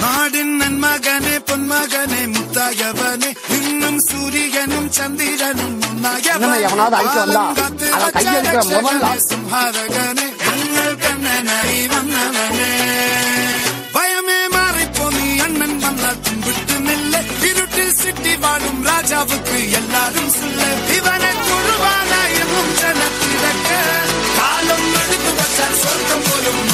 நாடின் நன்மகனே பொன்மகனே முத்தாயவனே இன்னும் சூரியனும் சந்திரனும் சும்ஹாரகனே எங்கள் கண்ணனை வந்தவனே பயமே மாறிப்போ நீ அண்ணன் வந்தா தும்பிட்டு நில்ல இருட்டில் சிட்டி வாழும் ராஜாவுக்கு எல்லாரும் சொல்ல இவனை குழுவானாயும் ஜனத்திடக்க காலம் எடுத்து வச்சால் சொர்க்கம் போலும்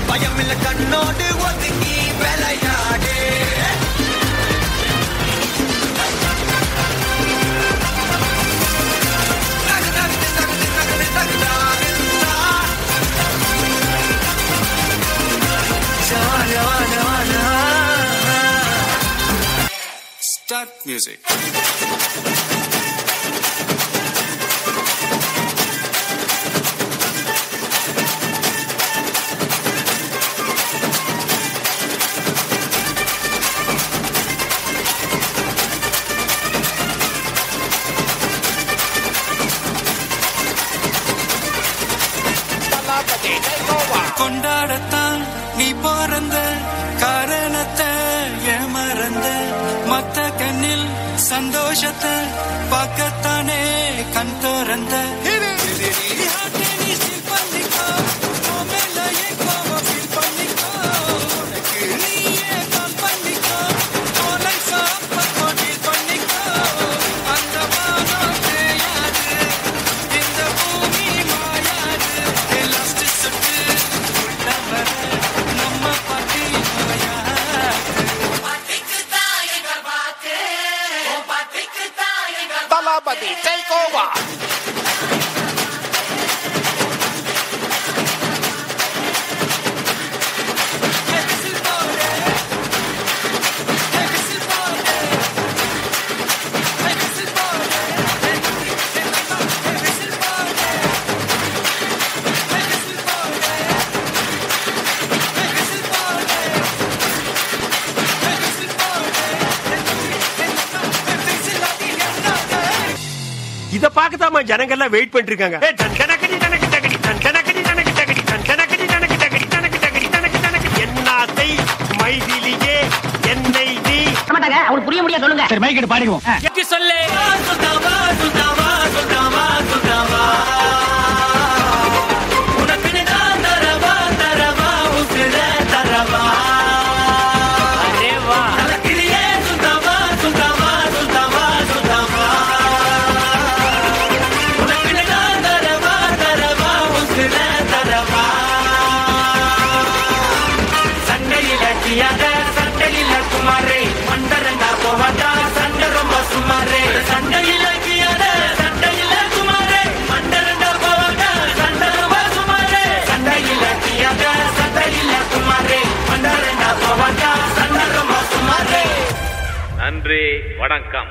பயமில்ல கண்ணோடு ஒதுங்கி விளையாடு Start music. கொண்டாடத்தான் நீ பிறந்த காரணத்தை ஏமறந்த மத்த கண்ணில் சந்தோஷத்தை பார்க்கத்தானே கண் திறந்த Talabadi, take over. இத பாக்கதாமா ஜனங்க எல்லாம் வெயிட் பண்ணிட்டு இருக்காங்க. என்னாசை மைதிலியே என்னை நீ அவங்களுக்கு புரிய முடியாது சொல்லுங்க. சரி மைக் எடுத்து பாடிடுவோம். எப்படி சொல்லு சுல்தாவா சுல்தாவா சுல்தாவா சுல்தாவா உனக்கு நான் தரவா தரவா உசுர தரவா அரே வா லக்கிலியே சுல்தாவா சுல்தாவா சுல்தாவா சுல்தாவா உனக்கு நான் தரவா தரவா உசுர குமாரே சண்டையில கியாத சண்டையில குமாரே மண்டரண்ட போவாங்க சண்டரமா குமாரே சண்டையில கியாத சண்டையில குமாரே மண்டரண்ட போவாங்க சண்டரமா குமாரே. நன்றி, வணக்கம்.